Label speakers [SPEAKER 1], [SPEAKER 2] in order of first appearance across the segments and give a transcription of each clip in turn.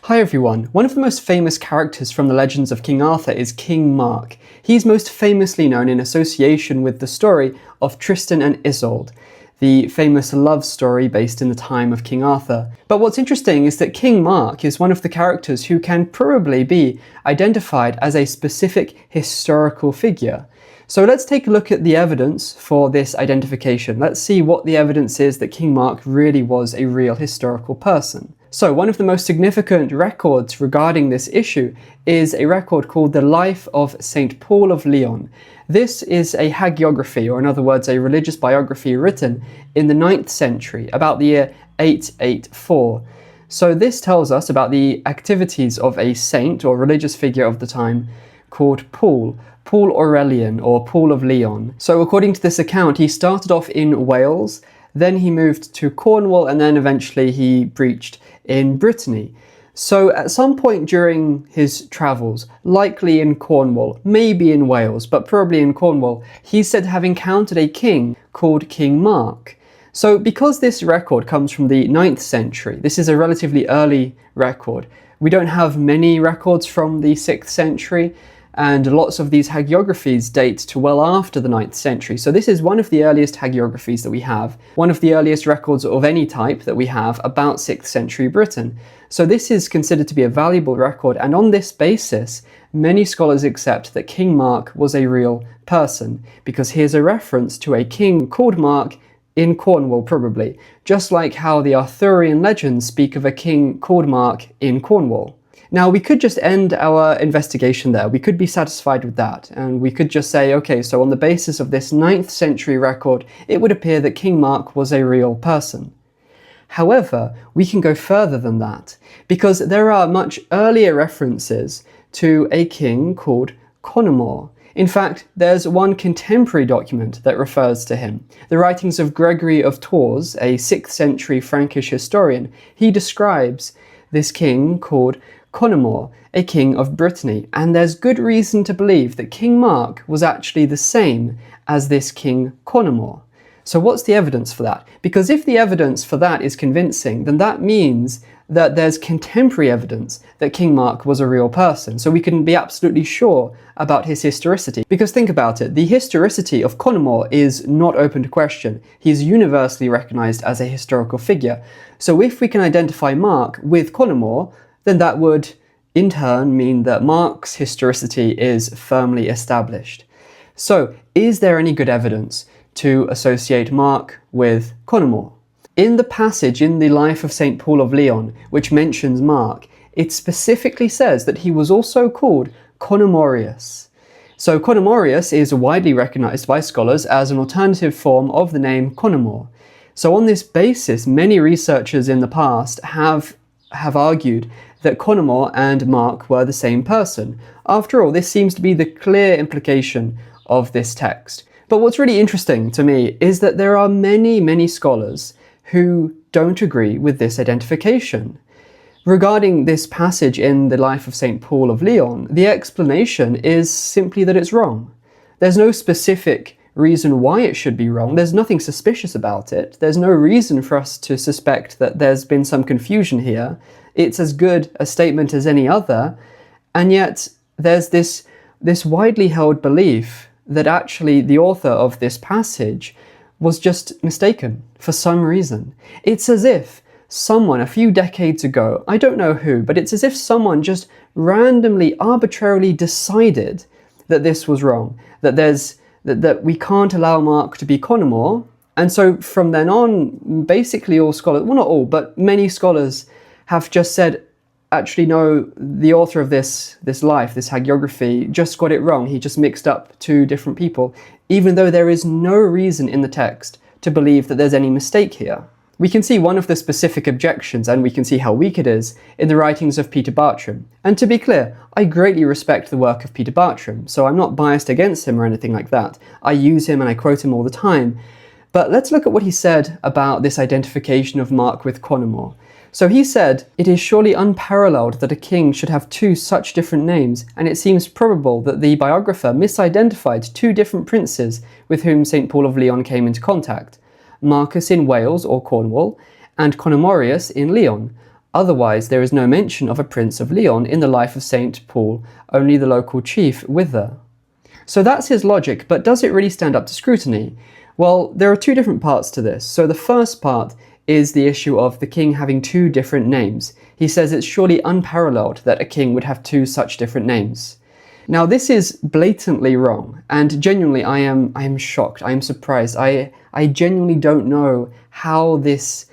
[SPEAKER 1] Hi everyone, one of the most famous characters from the legends of King Arthur is King Mark. He's most famously known in association with the story of Tristan and Isolde, the famous love story based in the time of King Arthur. But what's interesting is that King Mark is one of the characters who can probably be identified as a specific historical figure. So let's take a look at the evidence for this identification. Let's see what the evidence is that King Mark really was a real historical person. So one of the most significant records regarding this issue is a record called the Life of St. Paul of Leon. This is a hagiography, or in other words, a religious biography written in the 9th century, about the year 884. So this tells us about the activities of a saint or religious figure of the time called Paul Aurelian, or Paul of Leon. So according to this account, he started off in Wales, then he moved to Cornwall, and then eventually he preached in Brittany. So at some point during his travels, likely in Cornwall, maybe in Wales, but probably in Cornwall, he's said to have encountered a king called King Mark. So because this record comes from the 9th century, this is a relatively early record. We don't have many records from the 6th century, and lots of these hagiographies date to well after the 9th century. So this is one of the earliest hagiographies that we have, one of the earliest records of any type that we have about 6th century Britain. So this is considered to be a valuable record, and on this basis, many scholars accept that King Mark was a real person, because here's a reference to a king called Mark in Cornwall probably, just like how the Arthurian legends speak of a king called Mark in Cornwall. Now, we could just end our investigation there. We could be satisfied with that, and we could just say, okay, so on the basis of this 9th century record, it would appear that King Mark was a real person. However, we can go further than that, because there are much earlier references to a king called Conomore. In fact, there's one contemporary document that refers to him. The writings of Gregory of Tours, a 6th century Frankish historian. He describes this king called Conomore, a king of Brittany, and there's good reason to believe that King Mark was actually the same as this King Conomore. So what's the evidence for that? Because if the evidence for that is convincing, then that means that there's contemporary evidence that King Mark was a real person, so we can be absolutely sure about his historicity. Because think about it, the historicity of Conomore is not open to question. He's universally recognized as a historical figure. So if we can identify Mark with Conomore, then that would in turn mean that Mark's historicity is firmly established. So is there any good evidence to associate Mark with Conomore? In the passage in the Life of St. Paul of Leon, which mentions Mark, it specifically says that he was also called Conomorius. So Conomorius is widely recognized by scholars as an alternative form of the name Conomore. So on this basis, many researchers in the past have argued that Conomore and Mark were the same person. After all, this seems to be the clear implication of this text. But what's really interesting to me is that there are many scholars who don't agree with this identification. Regarding this passage in the Life of St. Paul of Leon, the explanation is simply that it's wrong. There's no specific reason why it should be wrong. There's nothing suspicious about it. There's no reason for us to suspect that there's been some confusion here. It's as good a statement as any other, and yet there's this widely held belief that actually the author of this passage was just mistaken for some reason. It's as if someone a few decades ago, I don't know who, but it's as if someone just randomly, arbitrarily decided that this was wrong, that we can't allow Mark to be Conomore. And so from then on, basically all scholars, well not all, but many scholars have just said, actually no, the author of this life, this hagiography, just got it wrong. He just mixed up two different people, even though there is no reason in the text to believe that there's any mistake here. We can see one of the specific objections, and we can see how weak it is, in the writings of Peter Bartram. And to be clear, I greatly respect the work of Peter Bartram, so I'm not biased against him or anything like that. I use him and I quote him all the time. But let's look at what he said about this identification of Mark with Conomore. So he said, "It is surely unparalleled that a king should have two such different names, and it seems probable that the biographer misidentified two different princes with whom St. Paul of Leon came into contact, Marcus in Wales or Cornwall, and Conomorius in Leon. Otherwise, there is no mention of a Prince of Leon in the life of St. Paul, only the local chief with her. So that's his logic, but does it really stand up to scrutiny? Well, there are two different parts to this. So the first part is the issue of the king having two different names. He says it's surely unparalleled that a king would have two such different names. Now, this is blatantly wrong, and genuinely I am shocked, I am surprised. I genuinely don't know how this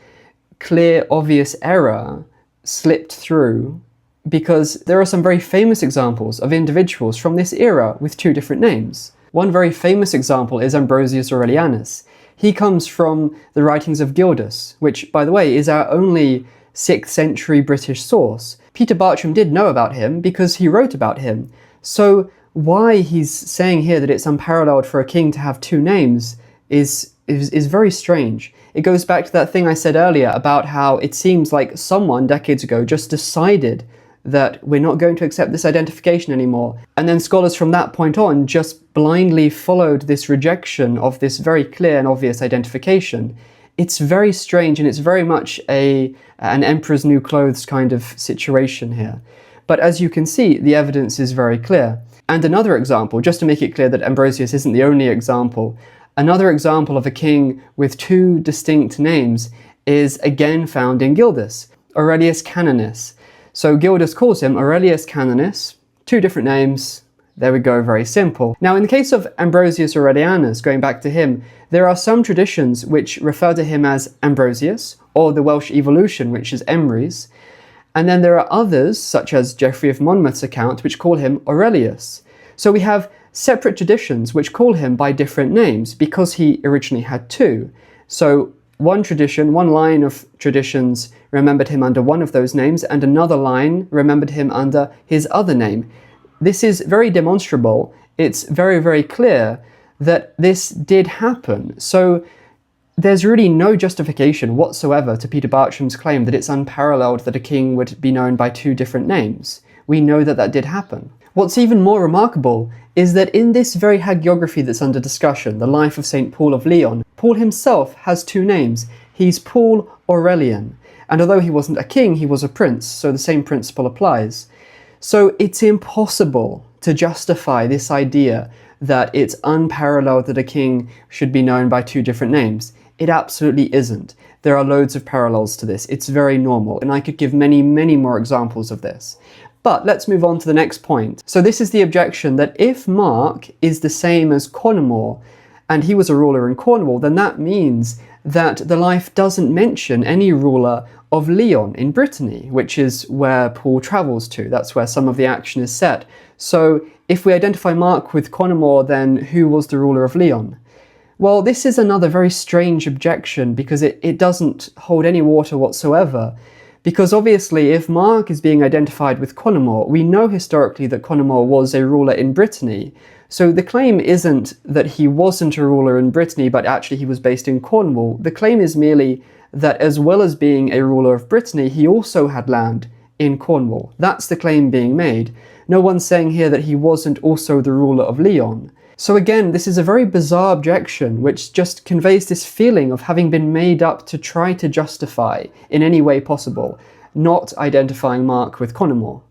[SPEAKER 1] clear, obvious error slipped through, because there are some very famous examples of individuals from this era with two different names. One very famous example is Ambrosius Aurelianus. He comes from the writings of Gildas, which, by the way, is our only 6th century British source. Peter Bartram did know about him because he wrote about him. So why he's saying here that it's unparalleled for a king to have two names is very strange. It goes back to that thing I said earlier about how it seems like someone decades ago just decided that we're not going to accept this identification anymore. And then scholars from that point on just blindly followed this rejection of this very clear and obvious identification. It's very strange, and it's very much an emperor's new clothes kind of situation here. But as you can see, the evidence is very clear. And another example, just to make it clear that Ambrosius isn't the only example, another example of a king with two distinct names is again found in Gildas, Aurelius Canonis. So Gildas calls him Aurelius Canonis, two different names. There we go, very simple. Now, in the case of Ambrosius Aurelianus, going back to him, there are some traditions which refer to him as Ambrosius, or the Welsh evolution, which is Emrys. And then there are others, such as Geoffrey of Monmouth's account, which call him Aurelius. So we have separate traditions which call him by different names because he originally had two. So one line of traditions remembered him under one of those names, and another line remembered him under his other name. This is very demonstrable. It's very, very clear that this did happen. So there's really no justification whatsoever to Peter Bartram's claim that it's unparalleled that a king would be known by two different names. We know that that did happen. What's even more remarkable is that in this very hagiography that's under discussion, the life of St. Paul of Leon, Paul himself has two names. He's Paul Aurelian, and although he wasn't a king, he was a prince, so the same principle applies. So it's impossible to justify this idea that it's unparalleled that a king should be known by two different names. It absolutely isn't. There are loads of parallels to this. It's very normal, and I could give many, many more examples of this. But let's move on to the next point. So this is the objection that if Mark is the same as Conomore, and he was a ruler in Cornwall, then that means that the life doesn't mention any ruler of Leon in Brittany, which is where Paul travels to. That's where some of the action is set. So if we identify Mark with Conomore, then who was the ruler of Leon? Well, this is another very strange objection because it doesn't hold any water whatsoever. Because obviously, if Mark is being identified with Conomore, we know historically that Conomore was a ruler in Brittany. So the claim isn't that he wasn't a ruler in Brittany, but actually he was based in Cornwall. The claim is merely that as well as being a ruler of Brittany, he also had land in Cornwall. That's the claim being made. No one's saying here that he wasn't also the ruler of Leon. So again, this is a very bizarre objection which just conveys this feeling of having been made up to try to justify, in any way possible, not identifying Mark with Conomore.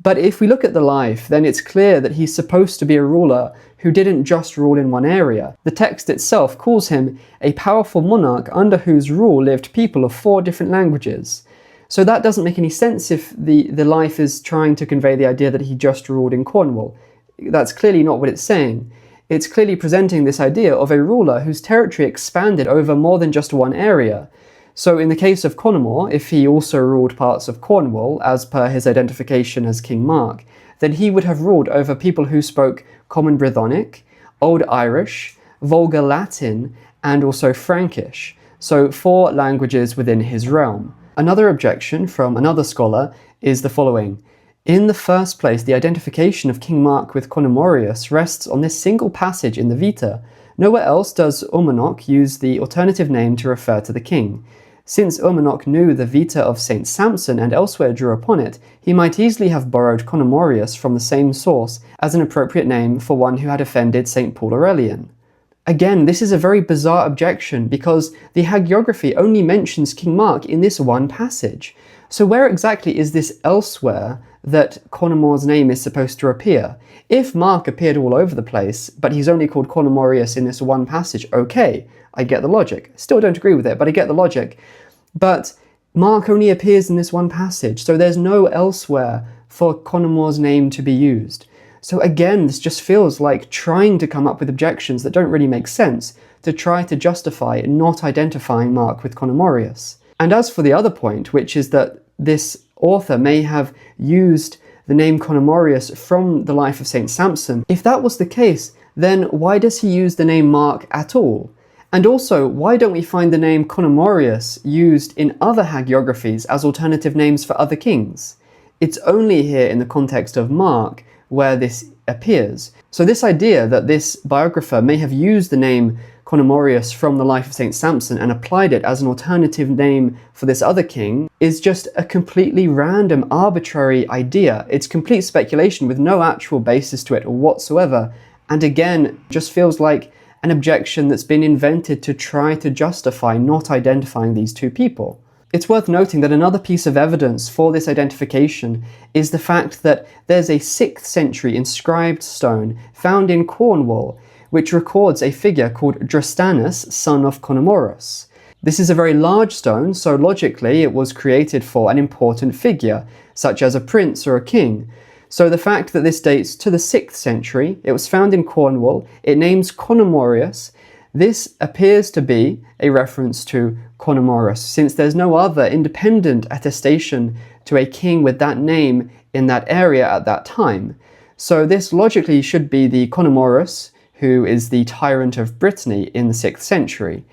[SPEAKER 1] But if we look at the life, then it's clear that he's supposed to be a ruler who didn't just rule in one area. The text itself calls him a powerful monarch under whose rule lived people of 4 different languages. So that doesn't make any sense if the life is trying to convey the idea that he just ruled in Cornwall. That's clearly not what it's saying. It's clearly presenting this idea of a ruler whose territory expanded over more than just one area. So in the case of Conomore, if he also ruled parts of Cornwall, as per his identification as King Mark, then he would have ruled over people who spoke Common Brythonic, Old Irish, Vulgar Latin, and also Frankish. So 4 languages within his realm. Another objection from another scholar is the following. In the first place, the identification of King Mark with Conomorius rests on this single passage in the Vita. Nowhere else does Urmanok use the alternative name to refer to the king. Since Urmanok knew the Vita of St. Samson and elsewhere drew upon it, he might easily have borrowed Conomorius from the same source as an appropriate name for one who had offended St. Paul Aurelian. Again, this is a very bizarre objection because the hagiography only mentions King Mark in this one passage. So where exactly is this elsewhere that Conomore's name is supposed to appear? If Mark appeared all over the place, but he's only called Conomorius in this one passage, okay, I get the logic. Still don't agree with it, but I get the logic. But Mark only appears in this one passage, so there's no elsewhere for Conomore's name to be used. So again, this just feels like trying to come up with objections that don't really make sense to try to justify not identifying Mark with Conomorius. And as for the other point, which is that this author may have used the name Conomorius from the life of Saint Samson, if that was the case, then why does he use the name Mark at all? And also, why don't we find the name Conomorius used in other hagiographies as alternative names for other kings? It's only here in the context of Mark where this appears. So this idea that this biographer may have used the name Conomorius from the life of Saint Samson and applied it as an alternative name for this other king is just a completely random, arbitrary idea. It's complete speculation with no actual basis to it whatsoever, and again, just feels like an objection that's been invented to try to justify not identifying these two people. It's worth noting that another piece of evidence for this identification is the fact that there's a 6th century inscribed stone found in Cornwall, which records a figure called Dristanus, son of Conomorus. This is a very large stone, so logically it was created for an important figure, such as a prince or a king. So the fact that this dates to the 6th century, it was found in Cornwall, it names Conomorius, this appears to be a reference to Conomorus, since there's no other independent attestation to a king with that name in that area at that time. So this logically should be the Conomorus, who is the tyrant of Brittany in the 6th century.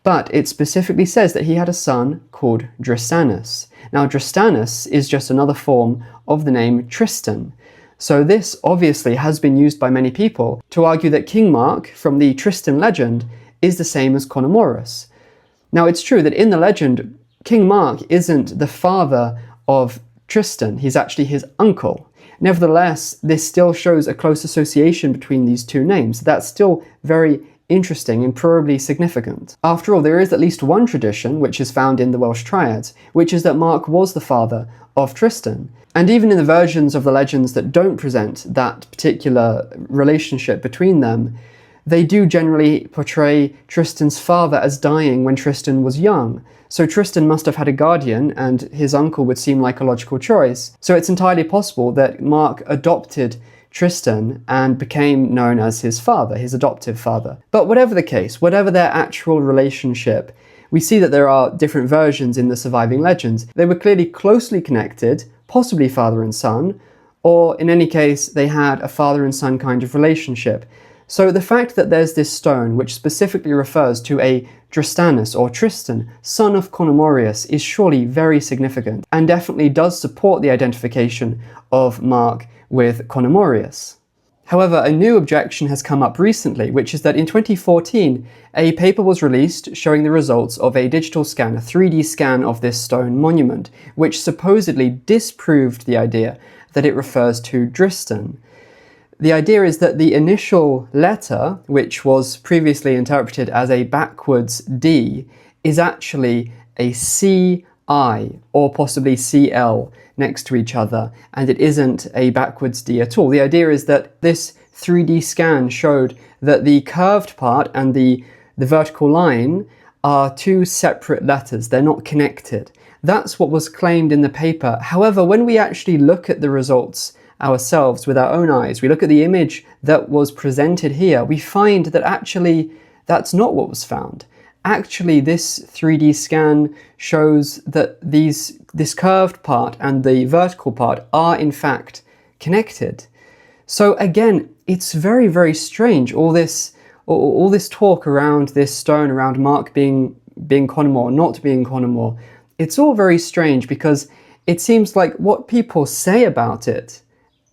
[SPEAKER 1] But it specifically says that he had a son called Dristanus. Now Dristanus is just another form of the name Tristan. So this obviously has been used by many people to argue that King Mark from the Tristan legend is the same as Conomorus. Now it's true that in the legend, King Mark isn't the father of Tristan, he's actually his uncle. Nevertheless, this still shows a close association between these two names. That's still very interesting and probably significant. After all, there is at least one tradition, which is found in the Welsh Triads, which is that Mark was the father of Tristan. And even in the versions of the legends that don't present that particular relationship between them, they do generally portray Tristan's father as dying when Tristan was young. So Tristan must have had a guardian, and his uncle would seem like a logical choice. So it's entirely possible that Mark adopted Tristan and became known as his father, his adoptive father. But whatever the case, whatever their actual relationship, we see that there are different versions in the surviving legends. They were clearly closely connected, possibly father and son, or in any case, they had a father and son kind of relationship. So the fact that there's this stone which specifically refers to a Dristanus or Tristan, son of Conomorius, is surely very significant and definitely does support the identification of Mark with Conomorius. However, a new objection has come up recently, which is that in 2014, a paper was released showing the results of a digital scan, a 3D scan of this stone monument, which supposedly disproved the idea that it refers to Dristan. The idea is that the initial letter, which was previously interpreted as a backwards D, is actually a CI or possibly CL next to each other, and it isn't a backwards D at all. The idea is that this 3D scan showed that the curved part and the vertical line are two separate letters. They're not connected. That's what was claimed in the paper. However, when we actually look at the results ourselves with our own eyes, we look at the image that was presented here, we find that actually that's not what was found. Actually, this 3D scan shows that this curved part and the vertical part are in fact connected. So again, it's very, very strange, all this talk around this stone, around Mark being Conomore, not being Conomore. It's all very strange because it seems like what people say about it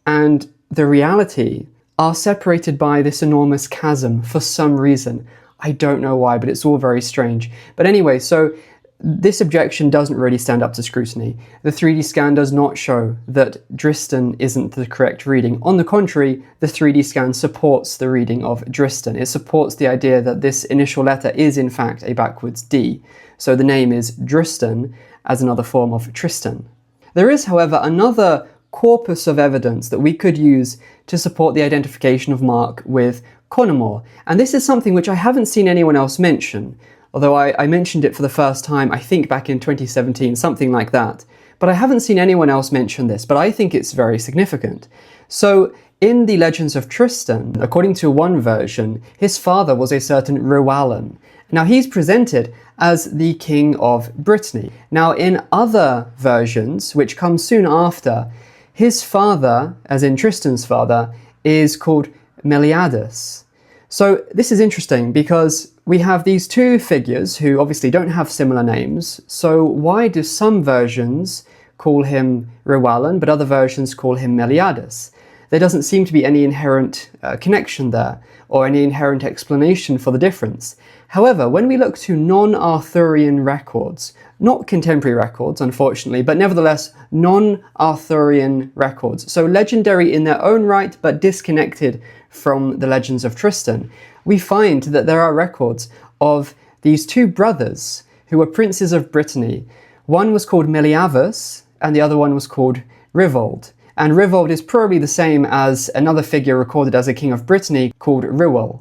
[SPEAKER 1] and the reality are separated by this enormous chasm for some reason. I don't know why, but it's all very strange. But anyway, so this objection doesn't really stand up to scrutiny. The 3D scan does not show that Dristan isn't the correct reading. On the contrary, the 3D scan supports the reading of Dristan. It supports the idea that this initial letter is in fact a backwards D. So the name is Dristan, as another form of Tristan. There is, however, another corpus of evidence that we could use to support the identification of Mark with Conomore, and this is something which I haven't seen anyone else mention, although I mentioned it for the first time, I think back in 2017, something like that. But I haven't seen anyone else mention this, but I think it's very significant. So, in the Legends of Tristan, according to one version, his father was a certain Rhiwallon. Now, he's presented as the king of Brittany. Now, in other versions, which come soon after, his father, as in Tristan's father, is called Meliadus. So this is interesting because we have these two figures who obviously don't have similar names. So why do some versions call him Rhiwallon, but other versions call him Meliadus? There doesn't seem to be any inherent connection there, or any inherent explanation for the difference. However, when we look to non-Arthurian records, not contemporary records, unfortunately, but nevertheless non-Arthurian records, so legendary in their own right, but disconnected from the Legends of Tristan, we find that there are records of these two brothers who were princes of Brittany. One was called Meliavus, and the other one was called Rivold. And Rivold is probably the same as another figure recorded as a king of Brittany called Riwal.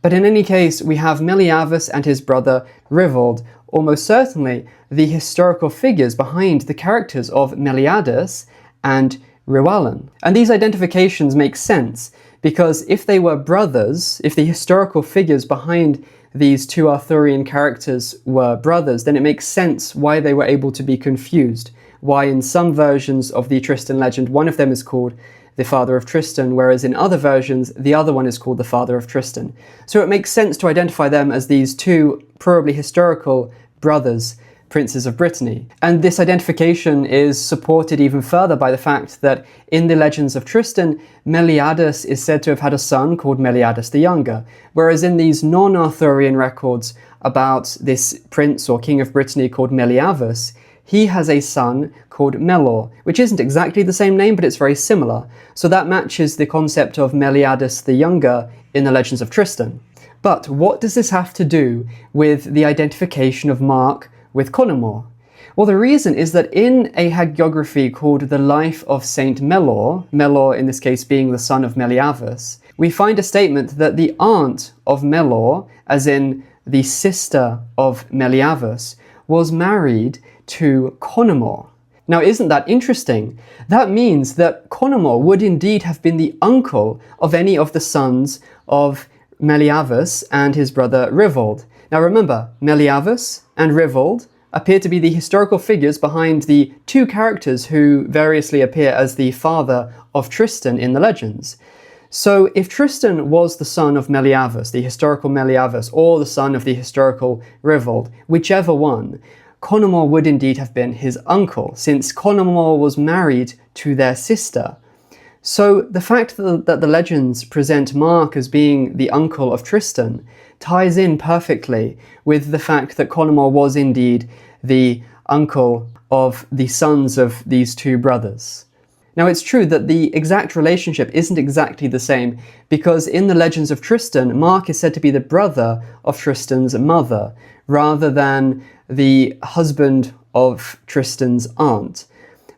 [SPEAKER 1] But in any case, we have Meliavus and his brother Rivold, almost certainly the historical figures behind the characters of Meliadus and Rhiwallon. And these identifications make sense, because if they were brothers, if the historical figures behind these two Arthurian characters were brothers, then it makes sense why they were able to be confused. Why in some versions of the Tristan legend, one of them is called the father of Tristan, whereas in other versions, the other one is called the father of Tristan. So it makes sense to identify them as these two probably historical brothers, princes of Brittany. And this identification is supported even further by the fact that in the Legends of Tristan, Meliadus is said to have had a son called Meliadus the Younger, whereas in these non-Arthurian records about this prince or king of Brittany called Meliavus, he has a son called Melor, which isn't exactly the same name, but it's very similar. So that matches the concept of Meliadus the Younger in the Legends of Tristan. But what does this have to do with the identification of Mark with Conomore? Well, the reason is that in a hagiography called The Life of Saint Melor, Melor in this case being the son of Meliavus, we find a statement that the aunt of Melor, as in the sister of Meliavus, was married to Conomore. Now, isn't that interesting? That means that Conomore would indeed have been the uncle of any of the sons of Meliavus and his brother Rivold. Now remember, Meliavus and Rivold appear to be the historical figures behind the two characters who variously appear as the father of Tristan in the legends. So if Tristan was the son of Meliavus, the historical Meliavus, or the son of the historical Rivold, whichever one, Conomore would indeed have been his uncle, since Conomore was married to their sister. So the fact that the legends present Mark as being the uncle of Tristan ties in perfectly with the fact that Conomore was indeed the uncle of the sons of these two brothers. Now, it's true that the exact relationship isn't exactly the same, because in the Legends of Tristan, Mark is said to be the brother of Tristan's mother, rather than the husband of Tristan's aunt.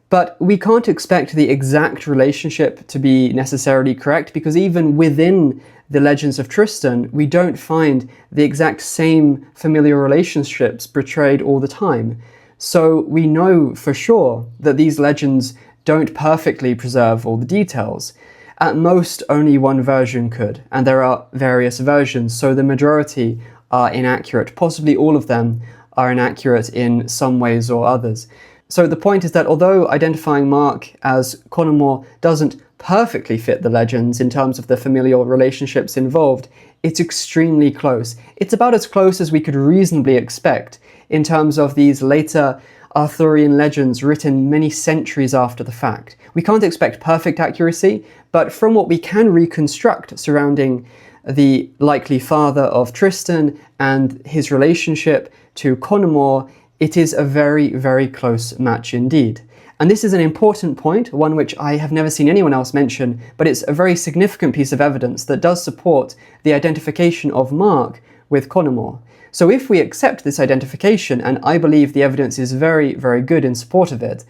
[SPEAKER 1] But we can't expect the exact relationship to be necessarily correct, because even within the Legends of Tristan, we don't find the exact same familial relationships portrayed all the time. So we know for sure that these legends don't perfectly preserve all the details. At most, only one version could, and there are various versions, so the majority are inaccurate. Possibly all of them are inaccurate in some ways or others. So the point is that although identifying Mark as Conomore doesn't perfectly fit the legends in terms of the familial relationships involved, it's extremely close. It's about as close as we could reasonably expect in terms of these later Arthurian legends written many centuries after the fact. We can't expect perfect accuracy, but from what we can reconstruct surrounding the likely father of Tristan and his relationship to Conomore, it is a very, very close match indeed. And this is an important point, one which I have never seen anyone else mention, but it's a very significant piece of evidence that does support the identification of Mark with Conomore. So if we accept this identification, and I believe the evidence is very, very good in support of it,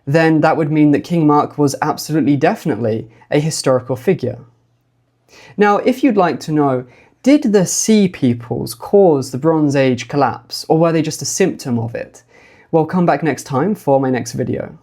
[SPEAKER 1] then that would mean that King Mark was absolutely definitely a historical figure. Now, if you'd like to know, did the Sea Peoples cause the Bronze Age collapse, or were they just a symptom of it? Well, come back next time for my next video.